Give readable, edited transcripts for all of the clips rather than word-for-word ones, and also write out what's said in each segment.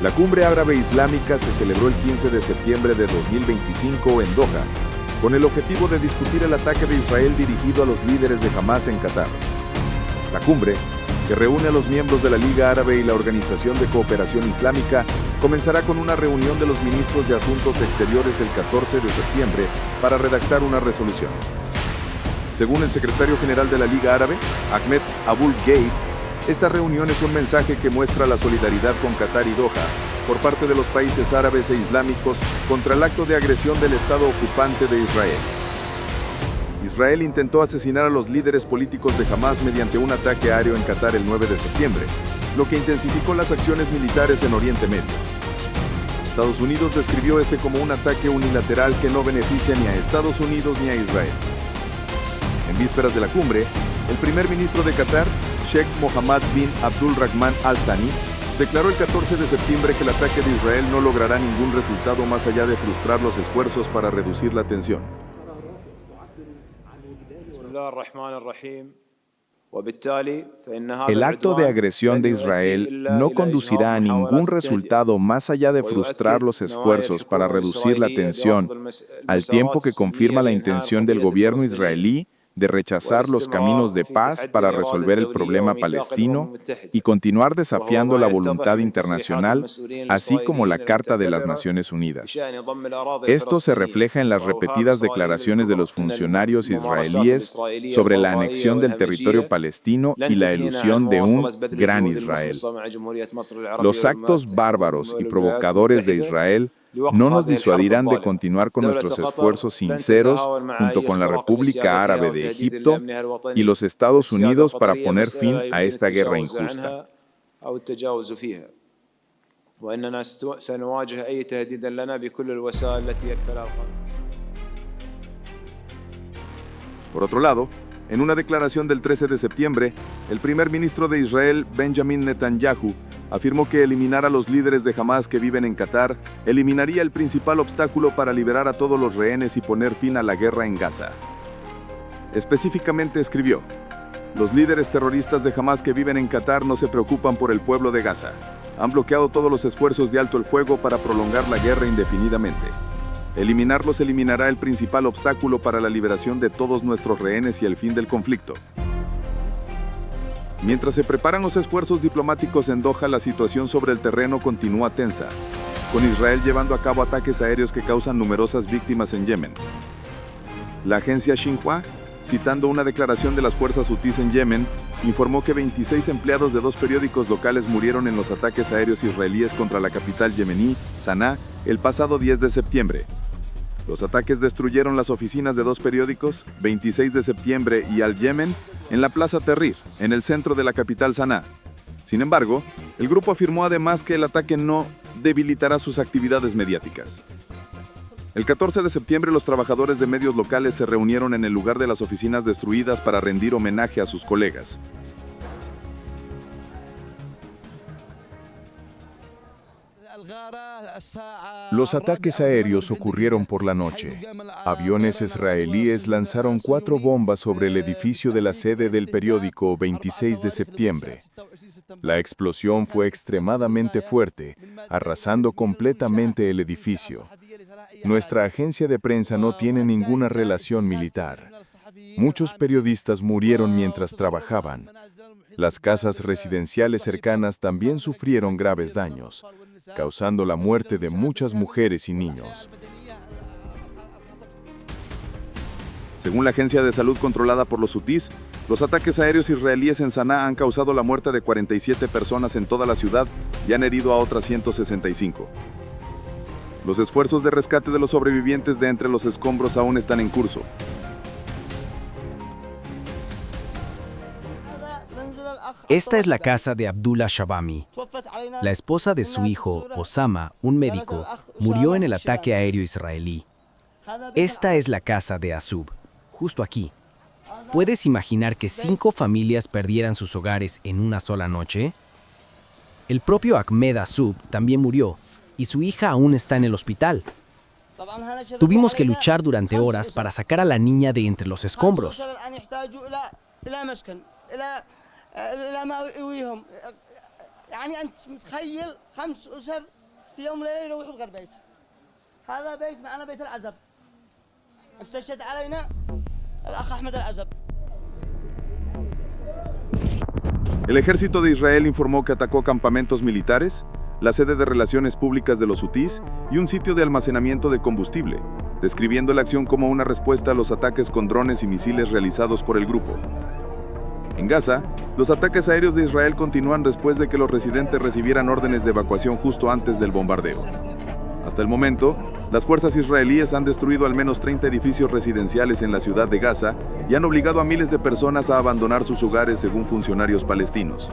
La cumbre árabe islámica se celebró el 15 de septiembre de 2025 en Doha, con el objetivo de discutir el ataque de Israel dirigido a los líderes de Hamás en Qatar. La cumbre, que reúne a los miembros de la Liga Árabe y la Organización de Cooperación Islámica, comenzará con una reunión de los ministros de Asuntos Exteriores el 14 de septiembre para redactar una resolución. Según el secretario general de la Liga Árabe, Ahmed Abul Gheit, esta reunión es un mensaje que muestra la solidaridad con Qatar y Doha por parte de los países árabes e islámicos contra el acto de agresión del Estado ocupante de Israel. Israel intentó asesinar a los líderes políticos de Hamás mediante un ataque aéreo en Qatar el 9 de septiembre, lo que intensificó las acciones militares en Oriente Medio. Estados Unidos describió este como un ataque unilateral que no beneficia ni a Estados Unidos ni a Israel. En vísperas de la cumbre, el primer ministro de Qatar, Sheikh Mohammed bin Abdulrahman Al Thani, declaró el 14 de septiembre que el ataque de Israel no logrará ningún resultado más allá de frustrar los esfuerzos para reducir la tensión. El acto de agresión de Israel no conducirá a ningún resultado más allá de frustrar los esfuerzos para reducir la tensión, al tiempo que confirma la intención del gobierno israelí de rechazar los caminos de paz para resolver el problema palestino y continuar desafiando la voluntad internacional, así como la Carta de las Naciones Unidas. Esto se refleja en las repetidas declaraciones de los funcionarios israelíes sobre la anexión del territorio palestino y la ilusión de un gran Israel. Los actos bárbaros y provocadores de Israel no nos disuadirán de continuar con nuestros esfuerzos sinceros junto con la República Árabe de Egipto y los Estados Unidos para poner fin a esta guerra injusta. Por otro lado, en una declaración del 13 de septiembre, el primer ministro de Israel, Benjamin Netanyahu, afirmó que eliminar a los líderes de Hamás que viven en Qatar eliminaría el principal obstáculo para liberar a todos los rehenes y poner fin a la guerra en Gaza. Específicamente escribió: los líderes terroristas de Hamás que viven en Qatar no se preocupan por el pueblo de Gaza. Han bloqueado todos los esfuerzos de alto el fuego para prolongar la guerra indefinidamente. Eliminarlos eliminará el principal obstáculo para la liberación de todos nuestros rehenes y el fin del conflicto. Mientras se preparan los esfuerzos diplomáticos en Doha, la situación sobre el terreno continúa tensa, con Israel llevando a cabo ataques aéreos que causan numerosas víctimas en Yemen. La agencia Xinhua, citando una declaración de las fuerzas hutíes en Yemen, informó que 26 empleados de 2 periódicos locales murieron en los ataques aéreos israelíes contra la capital yemení, Saná, el pasado 10 de septiembre. Los ataques destruyeron las oficinas de 2 periódicos, 26 de septiembre y Al Yemen, en la Plaza Tahrir, en el centro de la capital Saná. Sin embargo, el grupo afirmó además que el ataque no debilitará sus actividades mediáticas. El 14 de septiembre, los trabajadores de medios locales se reunieron en el lugar de las oficinas destruidas para rendir homenaje a sus colegas. Los ataques aéreos ocurrieron por la noche. Aviones israelíes lanzaron 4 bombas sobre el edificio de la sede del periódico 26 de septiembre. La explosión fue extremadamente fuerte, arrasando completamente el edificio. Nuestra agencia de prensa no tiene ninguna relación militar. Muchos periodistas murieron mientras trabajaban. Las casas residenciales cercanas también sufrieron graves daños, causando la muerte de muchas mujeres y niños. Según la agencia de salud controlada por los hutíes, los ataques aéreos israelíes en Saná han causado la muerte de 47 personas en toda la ciudad y han herido a otras 165. Los esfuerzos de rescate de los sobrevivientes de entre los escombros aún están en curso. Esta es la casa de Abdullah Shabami. La esposa de su hijo, Osama, un médico, murió en el ataque aéreo israelí. Esta es la casa de Asub, justo aquí. ¿Puedes imaginar que 5 familias perdieran sus hogares en una sola noche? El propio Ahmed Asub también murió, y su hija aún está en el hospital. Tuvimos que luchar durante horas para sacar a la niña de entre los escombros. يعني أنت متخيل 5 أسر في يوم وليلة يروحوا غير بيت. هذا بيت معنا بيت العزب. استشهد علينا الأخ أحمد العزب. El ejército de Israel informó que atacó campamentos militares, la sede de relaciones públicas de los hutíes y un sitio de almacenamiento de combustible, describiendo la acción como una respuesta a los ataques con drones y misiles realizados por el grupo. En Gaza, los ataques aéreos de Israel continúan después de que los residentes recibieran órdenes de evacuación justo antes del bombardeo. Hasta el momento, las fuerzas israelíes han destruido al menos 30 edificios residenciales en la ciudad de Gaza y han obligado a miles de personas a abandonar sus hogares según funcionarios palestinos.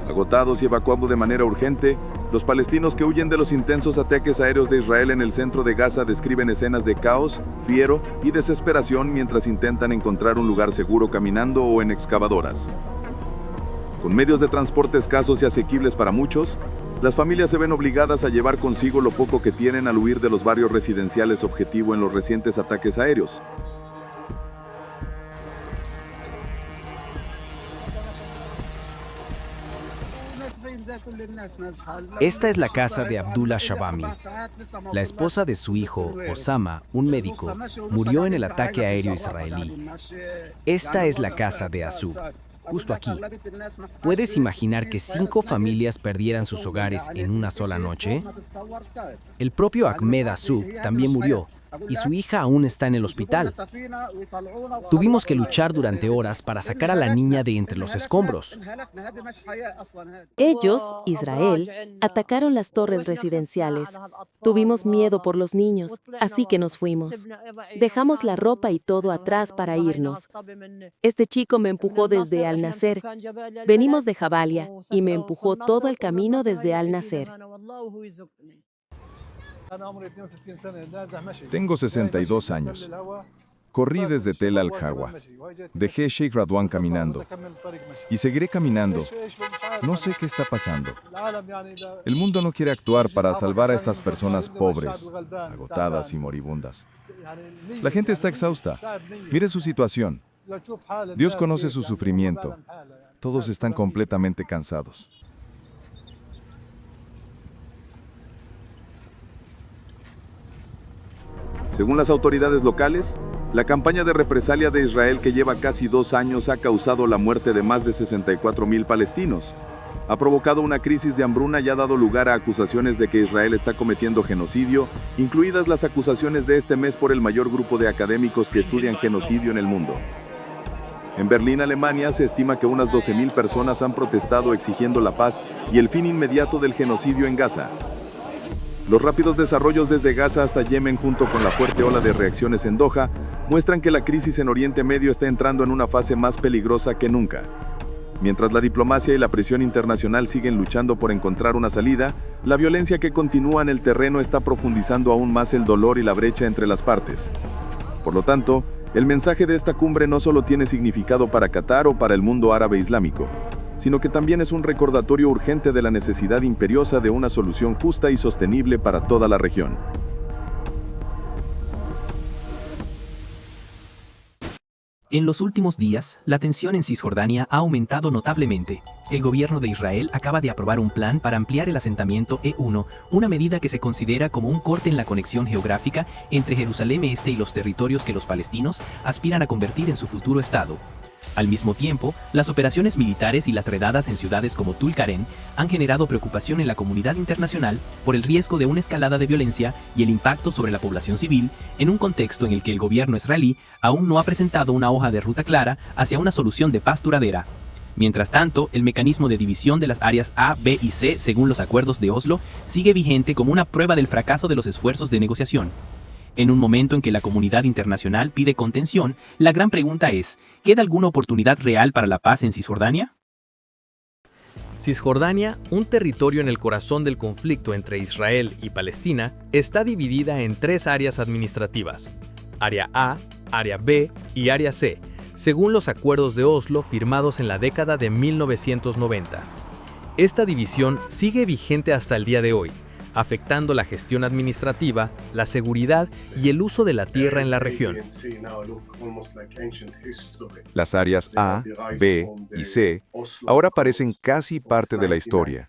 Agotados y evacuando de manera urgente, los palestinos que huyen de los intensos ataques aéreos de Israel en el centro de Gaza describen escenas de caos, fiero y desesperación mientras intentan encontrar un lugar seguro caminando o en excavadoras. Con medios de transporte escasos y asequibles para muchos, las familias se ven obligadas a llevar consigo lo poco que tienen al huir de los barrios residenciales objetivo en los recientes ataques aéreos. Esta es la casa de Abdullah Shabami. La esposa de su hijo, Osama, un médico, murió en el ataque aéreo israelí. Esta es la casa de Asub, justo aquí. ¿Puedes imaginar que 5 familias perdieran sus hogares en una sola noche? El propio Ahmed Asub también murió, y su hija aún está en el hospital. Tuvimos que luchar durante horas para sacar a la niña de entre los escombros. Ellos, Israel, atacaron las torres residenciales. Tuvimos miedo por los niños, así que nos fuimos. Dejamos la ropa y todo atrás para irnos. Este chico me empujó desde Al-Nasser. Venimos de Jabalia y me empujó todo el camino desde Al-Nasser. Tengo 62 años. Corrí desde Tel Al-Hawa. Dejé Sheikh Radwan caminando. Y seguiré caminando. No sé qué está pasando. El mundo no quiere actuar para salvar a estas personas pobres, agotadas y moribundas. La gente está exhausta. Mire su situación. Dios conoce su sufrimiento. Todos están completamente cansados. Según las autoridades locales, la campaña de represalia de Israel que lleva casi 2 años ha causado la muerte de más de 64.000 palestinos. Ha provocado una crisis de hambruna y ha dado lugar a acusaciones de que Israel está cometiendo genocidio, incluidas las acusaciones de este mes por el mayor grupo de académicos que estudian genocidio en el mundo. En Berlín, Alemania, se estima que unas 12.000 personas han protestado exigiendo la paz y el fin inmediato del genocidio en Gaza. Los rápidos desarrollos desde Gaza hasta Yemen junto con la fuerte ola de reacciones en Doha muestran que la crisis en Oriente Medio está entrando en una fase más peligrosa que nunca. Mientras la diplomacia y la presión internacional siguen luchando por encontrar una salida, la violencia que continúa en el terreno está profundizando aún más el dolor y la brecha entre las partes. Por lo tanto, el mensaje de esta cumbre no solo tiene significado para Qatar o para el mundo árabe islámico, sino que también es un recordatorio urgente de la necesidad imperiosa de una solución justa y sostenible para toda la región. En los últimos días, la tensión en Cisjordania ha aumentado notablemente. El gobierno de Israel acaba de aprobar un plan para ampliar el asentamiento E1, una medida que se considera como un corte en la conexión geográfica entre Jerusalén Este y los territorios que los palestinos aspiran a convertir en su futuro estado. Al mismo tiempo, las operaciones militares y las redadas en ciudades como Tulkarem han generado preocupación en la comunidad internacional por el riesgo de una escalada de violencia y el impacto sobre la población civil en un contexto en el que el gobierno israelí aún no ha presentado una hoja de ruta clara hacia una solución de paz duradera. Mientras tanto, el mecanismo de división de las áreas A, B y C, según los acuerdos de Oslo, sigue vigente como una prueba del fracaso de los esfuerzos de negociación. En un momento en que la comunidad internacional pide contención, la gran pregunta es, ¿queda alguna oportunidad real para la paz en Cisjordania? Cisjordania, un territorio en el corazón del conflicto entre Israel y Palestina, está dividida en 3 áreas administrativas: Área A, Área B y Área C, según los acuerdos de Oslo firmados en la década de 1990. Esta división sigue vigente hasta el día de hoy, afectando la gestión administrativa, la seguridad y el uso de la tierra en la región. Las áreas A, B y C ahora parecen casi parte de la historia.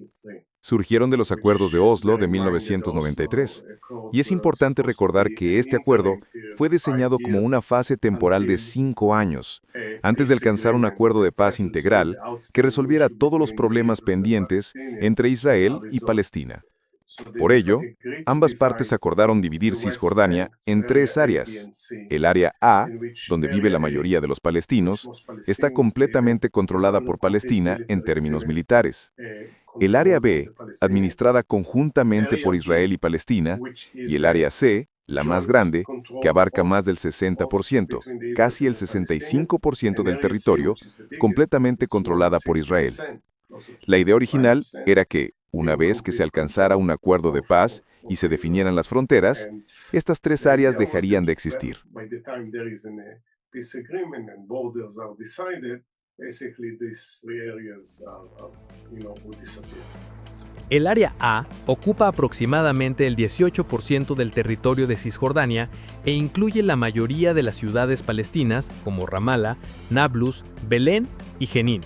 Surgieron de los acuerdos de Oslo de 1993, y es importante recordar que este acuerdo fue diseñado como una fase temporal de 5 años, antes de alcanzar un acuerdo de paz integral que resolviera todos los problemas pendientes entre Israel y Palestina. Por ello, ambas partes acordaron dividir Cisjordania en 3 áreas. El área A, donde vive la mayoría de los palestinos, está completamente controlada por Palestina en términos militares. El área B, administrada conjuntamente por Israel y Palestina, y el área C, la más grande, que abarca más del 60%, casi el 65% del territorio, completamente controlada por Israel. La idea original era que, una vez que se alcanzara un acuerdo de paz y se definieran las fronteras, estas 3 áreas dejarían de existir. El área A ocupa aproximadamente el 18% del territorio de Cisjordania e incluye la mayoría de las ciudades palestinas como Ramala, Nablus, Belén y Jenin.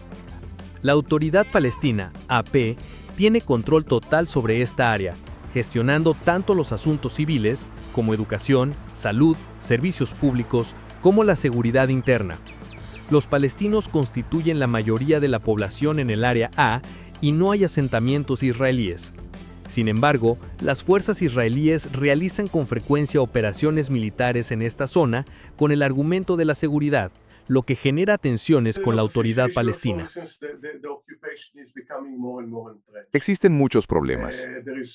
La Autoridad Palestina, AP, tiene control total sobre esta área, gestionando tanto los asuntos civiles como educación, salud, servicios públicos, como la seguridad interna. Los palestinos constituyen la mayoría de la población en el área A y no hay asentamientos israelíes. Sin embargo, las fuerzas israelíes realizan con frecuencia operaciones militares en esta zona con el argumento de la seguridad, lo que genera tensiones con la Autoridad Palestina. Existen muchos problemas.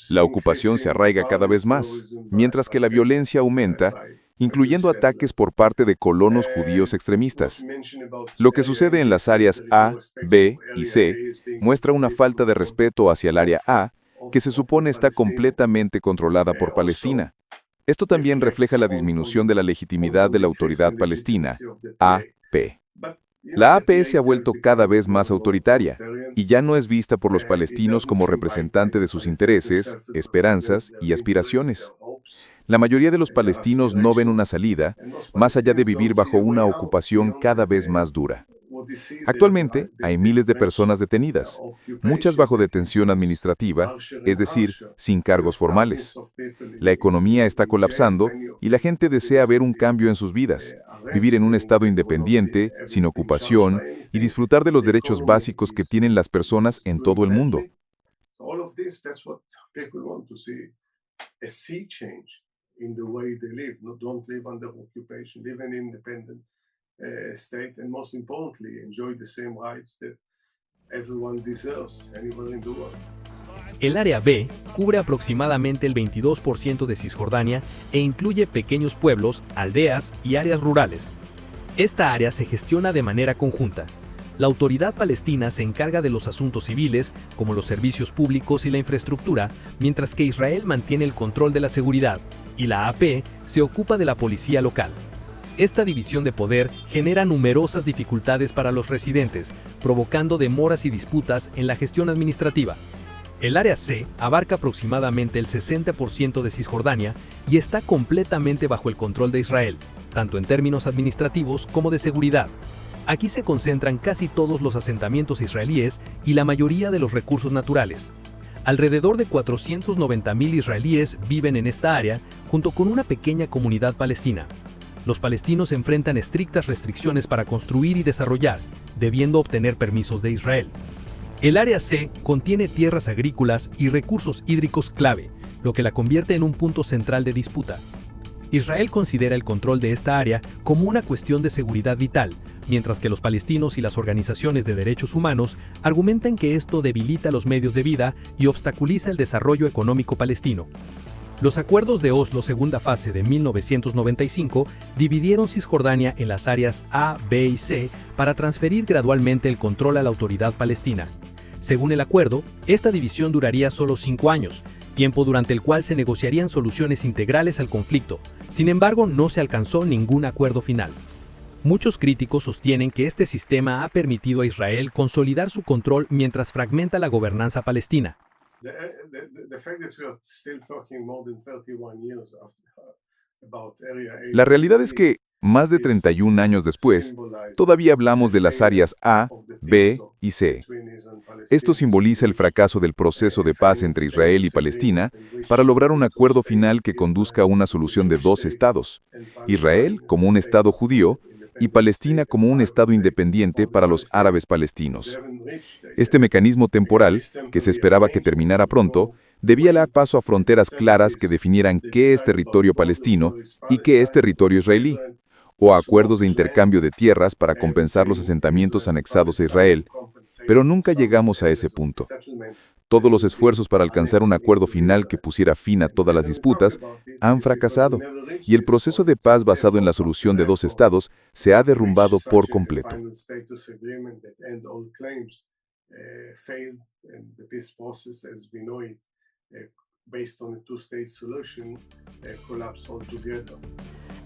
La ocupación se arraiga cada vez más, mientras que la violencia aumenta, incluyendo ataques por parte de colonos judíos extremistas. Lo que sucede en las áreas A, B y C muestra una falta de respeto hacia el área A, que se supone está completamente controlada por Palestina. Esto también refleja la disminución de la legitimidad de la Autoridad Palestina, AP. La AP se ha vuelto cada vez más autoritaria y ya no es vista por los palestinos como representante de sus intereses, esperanzas y aspiraciones. La mayoría de los palestinos no ven una salida, más allá de vivir bajo una ocupación cada vez más dura. Actualmente, hay miles de personas detenidas, muchas bajo detención administrativa, es decir, sin cargos formales. La economía está colapsando y la gente desea ver un cambio en sus vidas, vivir en un estado independiente, sin ocupación y disfrutar de los derechos básicos que tienen las personas en todo el mundo. In the way they live, don't live under occupation, live in an independent state, and most importantly, enjoy the same rights that everyone deserves anywhere in the world. El área B cubre aproximadamente el 22% de Cisjordania e incluye pequeños pueblos, aldeas y áreas rurales. Esta área se gestiona de manera conjunta. La Autoridad Palestina se encarga de los asuntos civiles, como los servicios públicos y la infraestructura, mientras que Israel mantiene el control de la seguridad, y la AP se ocupa de la policía local. Esta división de poder genera numerosas dificultades para los residentes, provocando demoras y disputas en la gestión administrativa. El área C abarca aproximadamente el 60% de Cisjordania y está completamente bajo el control de Israel, tanto en términos administrativos como de seguridad. Aquí se concentran casi todos los asentamientos israelíes y la mayoría de los recursos naturales. Alrededor de 490.000 israelíes viven en esta área, junto con una pequeña comunidad palestina. Los palestinos enfrentan estrictas restricciones para construir y desarrollar, debiendo obtener permisos de Israel. El área C contiene tierras agrícolas y recursos hídricos clave, lo que la convierte en un punto central de disputa. Israel considera el control de esta área como una cuestión de seguridad vital, mientras que los palestinos y las organizaciones de derechos humanos argumentan que esto debilita los medios de vida y obstaculiza el desarrollo económico palestino. Los acuerdos de Oslo segunda fase de 1995 dividieron Cisjordania en las áreas A, B y C para transferir gradualmente el control a la Autoridad Palestina. Según el acuerdo, esta división duraría solo 5 años, tiempo durante el cual se negociarían soluciones integrales al conflicto. Sin embargo, no se alcanzó ningún acuerdo final. Muchos críticos sostienen que este sistema ha permitido a Israel consolidar su control mientras fragmenta la gobernanza palestina. La realidad es que, más de 31 años después, todavía hablamos de las áreas A, B y C. Esto simboliza el fracaso del proceso de paz entre Israel y Palestina para lograr un acuerdo final que conduzca a una solución de dos estados, Israel como un estado judío y Palestina como un estado independiente para los árabes palestinos. Este mecanismo temporal, que se esperaba que terminara pronto, debía dar paso a fronteras claras que definieran qué es territorio palestino y qué es territorio israelí, o a acuerdos de intercambio de tierras para compensar los asentamientos anexados a Israel, pero nunca llegamos a ese punto. Todos los esfuerzos para alcanzar un acuerdo final que pusiera fin a todas las disputas han fracasado, y el proceso de paz basado en la solución de dos estados se ha derrumbado por completo.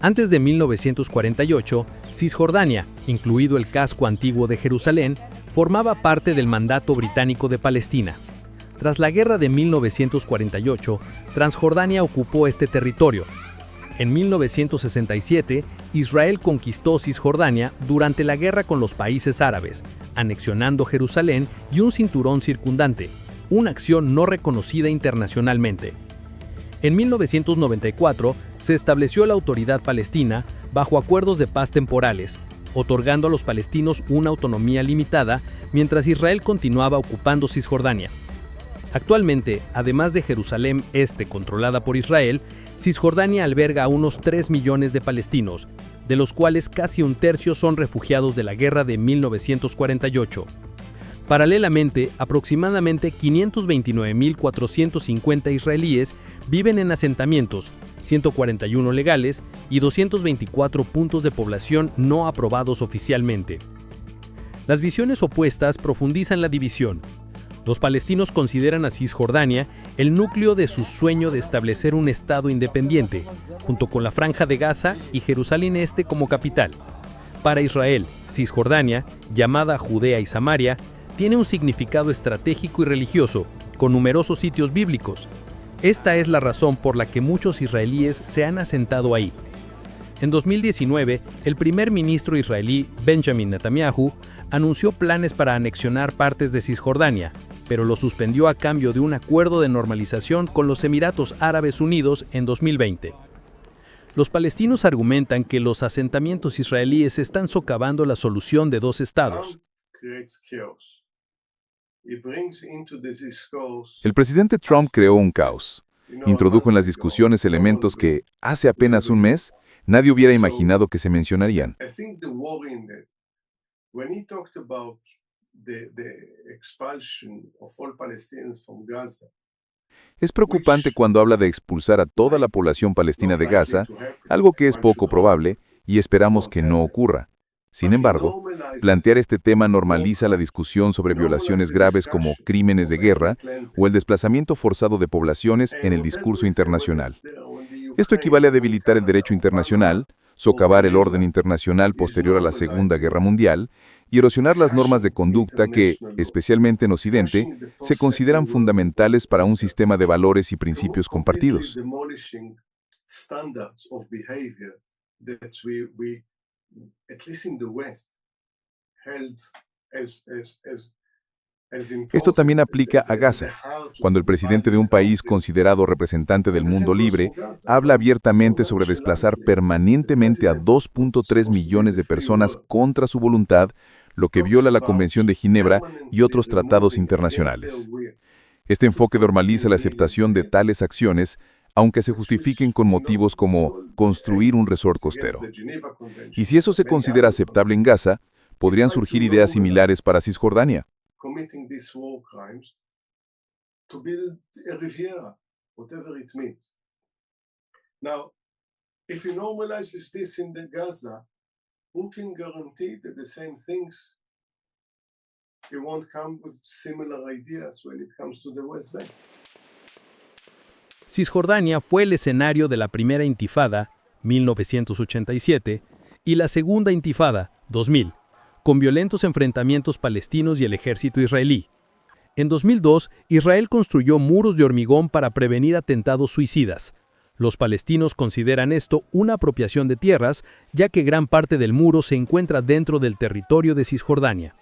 Antes de 1948, Cisjordania, incluido el casco antiguo de Jerusalén, formaba parte del mandato británico de Palestina. Tras la guerra de 1948, Transjordania ocupó este territorio. En 1967, Israel conquistó Cisjordania durante la guerra con los países árabes, anexionando Jerusalén y un cinturón circundante, una acción no reconocida internacionalmente. En 1994, se estableció la Autoridad Palestina bajo acuerdos de paz temporales, otorgando a los palestinos una autonomía limitada mientras Israel continuaba ocupando Cisjordania. Actualmente, además de Jerusalén Este controlada por Israel, Cisjordania alberga a unos 3 millones de palestinos, de los cuales casi un tercio son refugiados de la guerra de 1948. Paralelamente, aproximadamente 529.450 israelíes viven en asentamientos, 141 legales y 224 puntos de población no aprobados oficialmente. Las visiones opuestas profundizan la división. Los palestinos consideran a Cisjordania el núcleo de su sueño de establecer un estado independiente, junto con la Franja de Gaza y Jerusalén Este como capital. Para Israel, Cisjordania, llamada Judea y Samaria, tiene un significado estratégico y religioso, con numerosos sitios bíblicos. Esta es la razón por la que muchos israelíes se han asentado ahí. En 2019, el primer ministro israelí, Benjamin Netanyahu, anunció planes para anexionar partes de Cisjordania, pero lo suspendió a cambio de un acuerdo de normalización con los Emiratos Árabes Unidos en 2020. Los palestinos argumentan que los asentamientos israelíes están socavando la solución de dos estados. El presidente Trump creó un caos. Introdujo en las discusiones elementos que, hace apenas un mes, nadie hubiera imaginado que se mencionarían. Es preocupante cuando habla de expulsar a toda la población palestina de Gaza, algo que es poco probable y esperamos que no ocurra. Sin embargo, plantear este tema normaliza la discusión sobre violaciones graves como crímenes de guerra o el desplazamiento forzado de poblaciones en el discurso internacional. Esto equivale a debilitar el derecho internacional, socavar el orden internacional posterior a la Segunda Guerra Mundial y erosionar las normas de conducta que, especialmente en Occidente, se consideran fundamentales para un sistema de valores y principios compartidos. Esto también aplica a Gaza. Cuando el presidente de un país considerado representante del mundo libre habla abiertamente sobre desplazar permanentemente a 2.3 millones de personas contra su voluntad, lo que viola la Convención de Ginebra y otros tratados internacionales. Este enfoque normaliza la aceptación de tales acciones, aunque se justifiquen con motivos como construir un resort costero. Y si eso se considera aceptable en Gaza, podrían surgir ideas similares para Cisjordania. Cisjordania fue el escenario de la primera intifada, 1987, y la segunda intifada, 2000, con violentos enfrentamientos palestinos y el ejército israelí. En 2002, Israel construyó muros de hormigón para prevenir atentados suicidas. Los palestinos consideran esto una apropiación de tierras, ya que gran parte del muro se encuentra dentro del territorio de Cisjordania.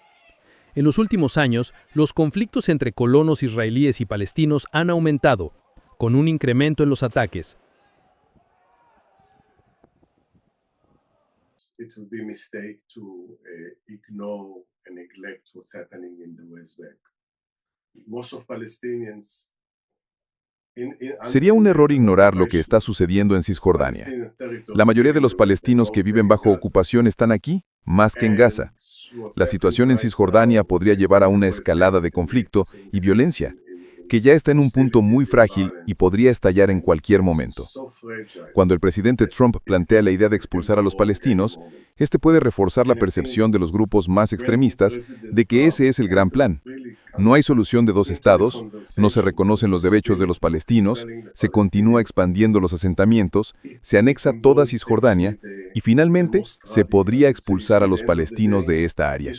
En los últimos años, los conflictos entre colonos israelíes y palestinos han aumentado, con un incremento en los ataques. It would be a mistake to ignore and neglect what's happening in the West Bank. Most of Palestinians Sería un error ignorar lo que está sucediendo en Cisjordania. La mayoría de los palestinos que viven bajo ocupación están aquí, más que en Gaza. La situación en Cisjordania podría llevar a una escalada de conflicto y violencia, que ya está en un punto muy frágil y podría estallar en cualquier momento. Cuando el presidente Trump plantea la idea de expulsar a los palestinos, este puede reforzar la percepción de los grupos más extremistas de que ese es el gran plan. No hay solución de dos estados, no se reconocen los derechos de los palestinos, se continúa expandiendo los asentamientos, se anexa toda Cisjordania y finalmente se podría expulsar a los palestinos de esta área.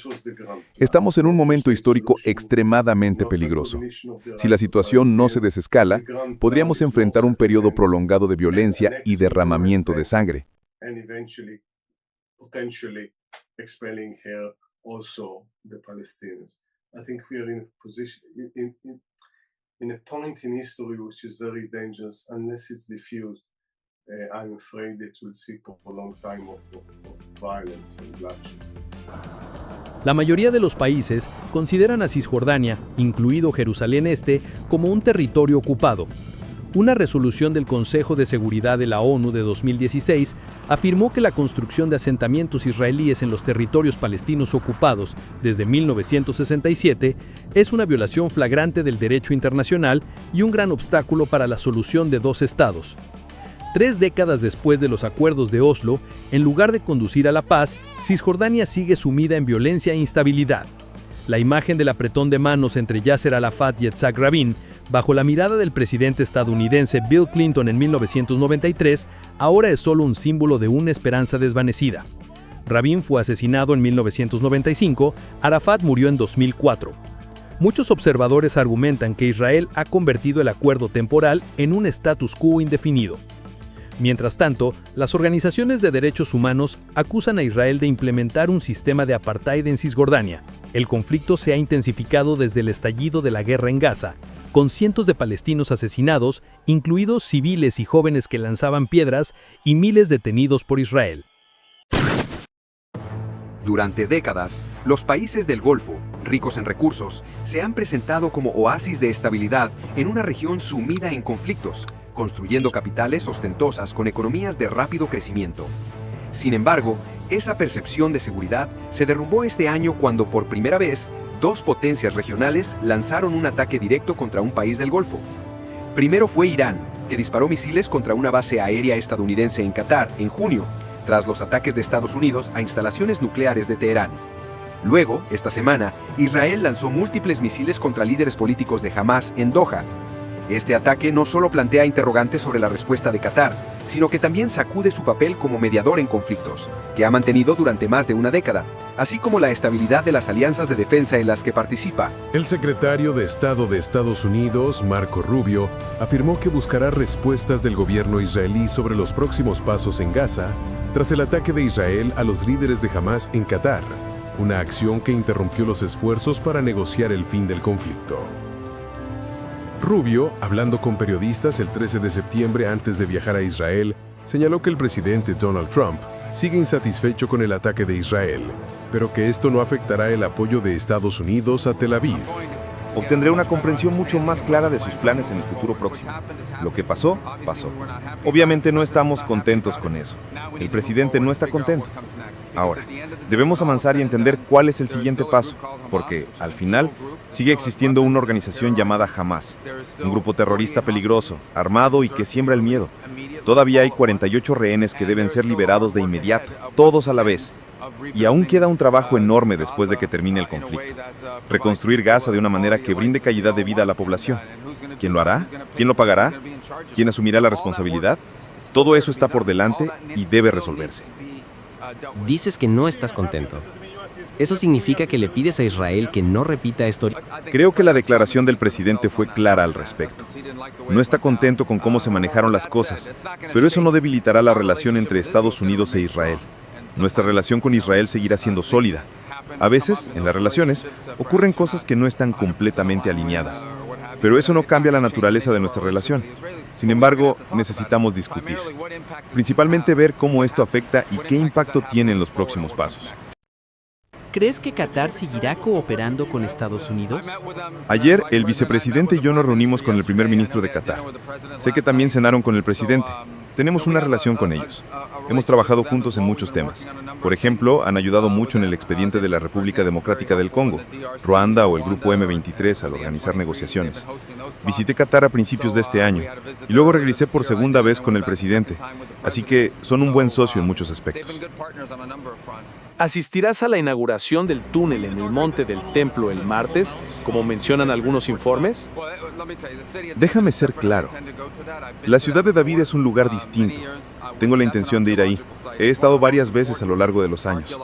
Estamos en un momento histórico extremadamente peligroso. Si la situación no se desescala, podríamos enfrentar un periodo prolongado de violencia y derramamiento de sangre. I think we are in a position, in a point in history which is very dangerous. Unless it's diffused, I'm afraid that we'll see for a long time of violence and bloodshed. La mayoría de los países consideran a Cisjordania, incluido Jerusalén Este, como un territorio ocupado. Una resolución del Consejo de Seguridad de la ONU de 2016 afirmó que la construcción de asentamientos israelíes en los territorios palestinos ocupados desde 1967 es una violación flagrante del derecho internacional y un gran obstáculo para la solución de dos estados. 3 décadas después de los acuerdos de Oslo, en lugar de conducir a la paz, Cisjordania sigue sumida en violencia e instabilidad. La imagen del apretón de manos entre Yasser Arafat y Yitzhak Rabin, bajo la mirada del presidente estadounidense Bill Clinton en 1993, ahora es solo un símbolo de una esperanza desvanecida. Rabin fue asesinado en 1995, Arafat murió en 2004. Muchos observadores argumentan que Israel ha convertido el acuerdo temporal en un status quo indefinido. Mientras tanto, las organizaciones de derechos humanos acusan a Israel de implementar un sistema de apartheid en Cisjordania. El conflicto se ha intensificado desde el estallido de la guerra en Gaza, con cientos de palestinos asesinados, incluidos civiles y jóvenes que lanzaban piedras, y miles detenidos por Israel. Durante décadas, los países del Golfo, ricos en recursos, se han presentado como oasis de estabilidad en una región sumida en conflictos, construyendo capitales ostentosas con economías de rápido crecimiento. Sin embargo, esa percepción de seguridad se derrumbó este año cuando por primera vez 2 potencias regionales lanzaron un ataque directo contra un país del Golfo. Primero fue Irán, que disparó misiles contra una base aérea estadounidense en Qatar en junio, tras los ataques de Estados Unidos a instalaciones nucleares de Teherán. Luego, esta semana, Israel lanzó múltiples misiles contra líderes políticos de Hamas en Doha. Este ataque no solo plantea interrogantes sobre la respuesta de Qatar, sino que también sacude su papel como mediador en conflictos, que ha mantenido durante más de una década, así como la estabilidad de las alianzas de defensa en las que participa. El secretario de Estado de Estados Unidos, Marco Rubio, afirmó que buscará respuestas del gobierno israelí sobre los próximos pasos en Gaza, tras el ataque de Israel a los líderes de Hamas en Qatar, una acción que interrumpió los esfuerzos para negociar el fin del conflicto. Rubio, hablando con periodistas el 13 de septiembre antes de viajar a Israel, señaló que el presidente Donald Trump sigue insatisfecho con el ataque de Israel, pero que esto no afectará el apoyo de Estados Unidos a Tel Aviv. Obtendré una comprensión mucho más clara de sus planes en el futuro próximo. Lo que pasó, pasó. Obviamente no estamos contentos con eso. El presidente no está contento. Ahora, debemos avanzar y entender cuál es el siguiente paso, porque, al final, sigue existiendo una organización llamada Hamas, un grupo terrorista peligroso, armado y que siembra el miedo. Todavía hay 48 rehenes que deben ser liberados de inmediato, todos a la vez. Y aún queda un trabajo enorme después de que termine el conflicto. Reconstruir Gaza de una manera que brinde calidad de vida a la población. ¿Quién lo hará? ¿Quién lo pagará? ¿Quién asumirá la responsabilidad? Todo eso está por delante y debe resolverse. Dices que no estás contento. ¿Eso significa que le pides a Israel que no repita esto? Creo que la declaración del presidente fue clara al respecto. No está contento con cómo se manejaron las cosas, pero eso no debilitará la relación entre Estados Unidos e Israel. Nuestra relación con Israel seguirá siendo sólida. A veces, en las relaciones, ocurren cosas que no están completamente alineadas, pero eso no cambia la naturaleza de nuestra relación. Sin embargo, necesitamos discutir, principalmente ver cómo esto afecta y qué impacto tiene en los próximos pasos. ¿Crees que Qatar seguirá cooperando con Estados Unidos? Ayer, el vicepresidente y yo nos reunimos con el primer ministro de Qatar. Sé que también cenaron con el presidente. Tenemos una relación con ellos. Hemos trabajado juntos en muchos temas. Por ejemplo, han ayudado mucho en el expediente de la República Democrática del Congo, Ruanda o el Grupo M23 al organizar negociaciones. Visité Qatar a principios de este año y luego regresé por segunda vez con el presidente. Así que son un buen socio en muchos aspectos. ¿Asistirás a la inauguración del túnel en el Monte del Templo el martes, como mencionan algunos informes? Déjame ser claro. La ciudad de David es un lugar distinto. Tengo la intención de ir ahí. He estado varias veces a lo largo de los años.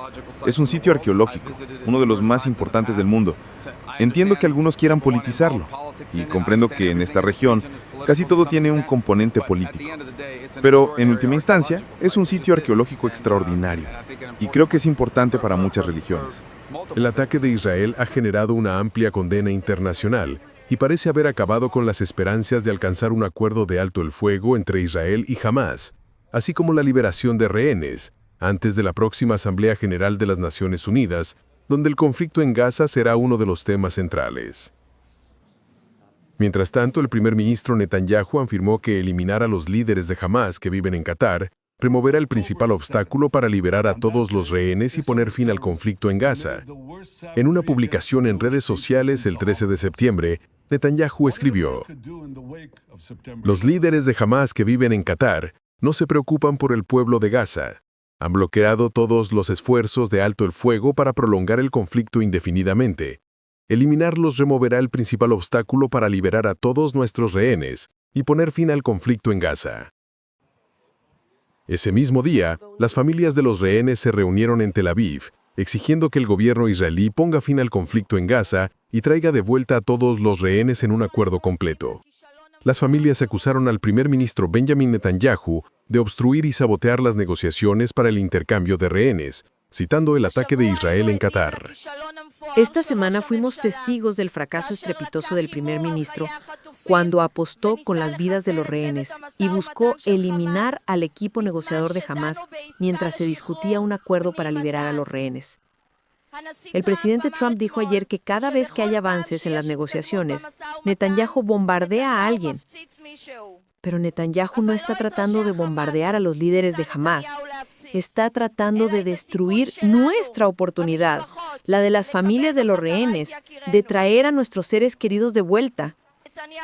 Es un sitio arqueológico, uno de los más importantes del mundo. Entiendo que algunos quieran politizarlo, y comprendo que en esta región casi todo tiene un componente político. Pero, en última instancia, es un sitio arqueológico extraordinario, y creo que es importante para muchas religiones. El ataque de Israel ha generado una amplia condena internacional y parece haber acabado con las esperanzas de alcanzar un acuerdo de alto el fuego entre Israel y Hamás, así como la liberación de rehenes, antes de la próxima Asamblea General de las Naciones Unidas, donde el conflicto en Gaza será uno de los temas centrales. Mientras tanto, el primer ministro Netanyahu afirmó que eliminar a los líderes de Hamás que viven en Qatar removerá el principal obstáculo para liberar a todos los rehenes y poner fin al conflicto en Gaza. En una publicación en redes sociales el 13 de septiembre, Netanyahu escribió: "Los líderes de Hamás que viven en Qatar no se preocupan por el pueblo de Gaza. Han bloqueado todos los esfuerzos de alto el fuego para prolongar el conflicto indefinidamente. Eliminarlos removerá el principal obstáculo para liberar a todos nuestros rehenes y poner fin al conflicto en Gaza". Ese mismo día, las familias de los rehenes se reunieron en Tel Aviv, exigiendo que el gobierno israelí ponga fin al conflicto en Gaza y traiga de vuelta a todos los rehenes en un acuerdo completo. Las familias acusaron al primer ministro Benjamin Netanyahu de obstruir y sabotear las negociaciones para el intercambio de rehenes, citando el ataque de Israel en Qatar. Esta semana fuimos testigos del fracaso estrepitoso del primer ministro cuando apostó con las vidas de los rehenes y buscó eliminar al equipo negociador de Hamás mientras se discutía un acuerdo para liberar a los rehenes. El presidente Trump dijo ayer que cada vez que hay avances en las negociaciones, Netanyahu bombardea a alguien. Pero Netanyahu no está tratando de bombardear a los líderes de Hamás. Está tratando de destruir nuestra oportunidad, la de las familias de los rehenes, de traer a nuestros seres queridos de vuelta.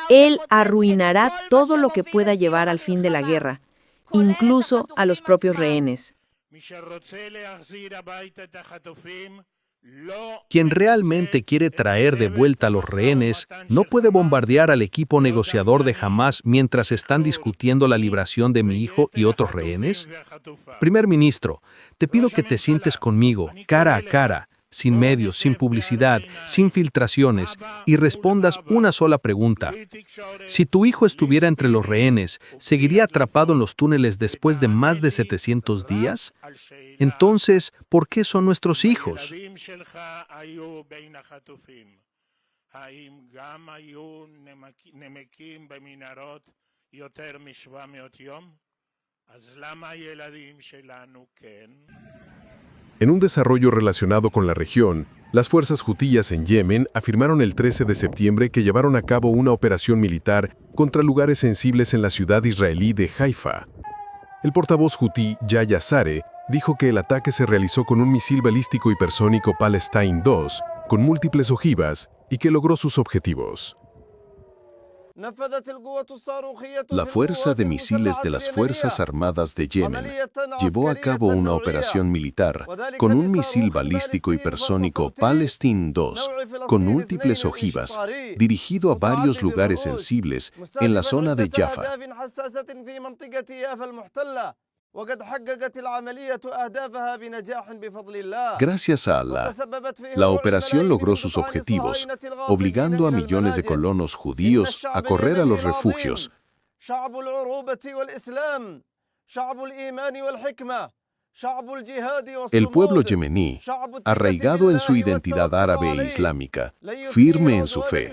Él arruinará todo lo que pueda llevar al fin de la guerra, incluso a los propios rehenes. Quien realmente quiere traer de vuelta a los rehenes no puede bombardear al equipo negociador de Hamás mientras están discutiendo la liberación de mi hijo y otros rehenes. Primer ministro, te pido que te sientes conmigo, cara a cara, sin medios, sin publicidad, sin filtraciones, y respondas una sola pregunta. Si tu hijo estuviera entre los rehenes, ¿seguiría atrapado en los túneles después de más de 700 días? Entonces, ¿por qué son nuestros hijos? En un desarrollo relacionado con la región, las fuerzas hutíes en Yemen afirmaron el 13 de septiembre que llevaron a cabo una operación militar contra lugares sensibles en la ciudad israelí de Haifa. El portavoz hutí Yahya Saree dijo que el ataque se realizó con un misil balístico hipersónico Palestine 2 con múltiples ojivas y que logró sus objetivos. La Fuerza de Misiles de las Fuerzas Armadas de Yemen llevó a cabo una operación militar con un misil balístico hipersónico Palestine 2 con múltiples ojivas, dirigido a varios lugares sensibles en la zona de Jaffa. Gracias a Allah, la operación logró sus objetivos, obligando a millones de colonos judíos a correr a los refugios. El pueblo yemení, arraigado en su identidad árabe e islámica, firme en su fe,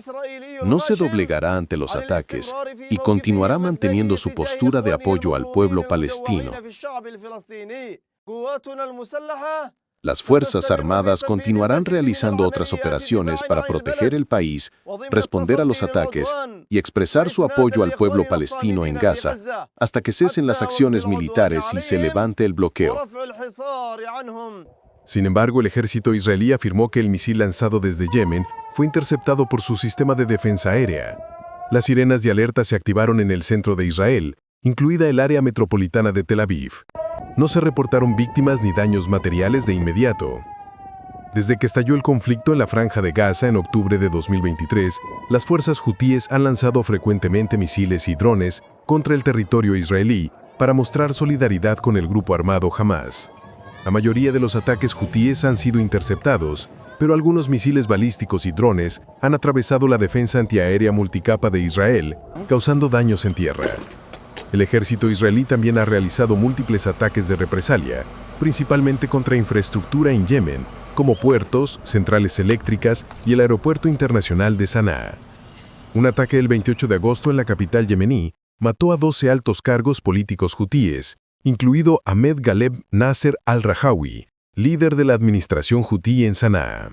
no se doblegará ante los ataques y continuará manteniendo su postura de apoyo al pueblo palestino. Las Fuerzas Armadas continuarán realizando otras operaciones para proteger el país, responder a los ataques y expresar su apoyo al pueblo palestino en Gaza hasta que cesen las acciones militares y se levante el bloqueo. Sin embargo, el ejército israelí afirmó que el misil lanzado desde Yemen fue interceptado por su sistema de defensa aérea. Las sirenas de alerta se activaron en el centro de Israel, incluida el área metropolitana de Tel Aviv. No se reportaron víctimas ni daños materiales de inmediato. Desde que estalló el conflicto en la Franja de Gaza en octubre de 2023, las fuerzas hutíes han lanzado frecuentemente misiles y drones contra el territorio israelí para mostrar solidaridad con el grupo armado Hamás. La mayoría de los ataques hutíes han sido interceptados, pero algunos misiles balísticos y drones han atravesado la defensa antiaérea multicapa de Israel, causando daños en tierra. El ejército israelí también ha realizado múltiples ataques de represalia, principalmente contra infraestructura en Yemen, como puertos, centrales eléctricas y el aeropuerto internacional de Sanaa. Un ataque el 28 de agosto en la capital yemení mató a 12 altos cargos políticos hutíes, incluido Ahmed Galeb Nasser al-Rajawi, líder de la administración hutí en Sanaa.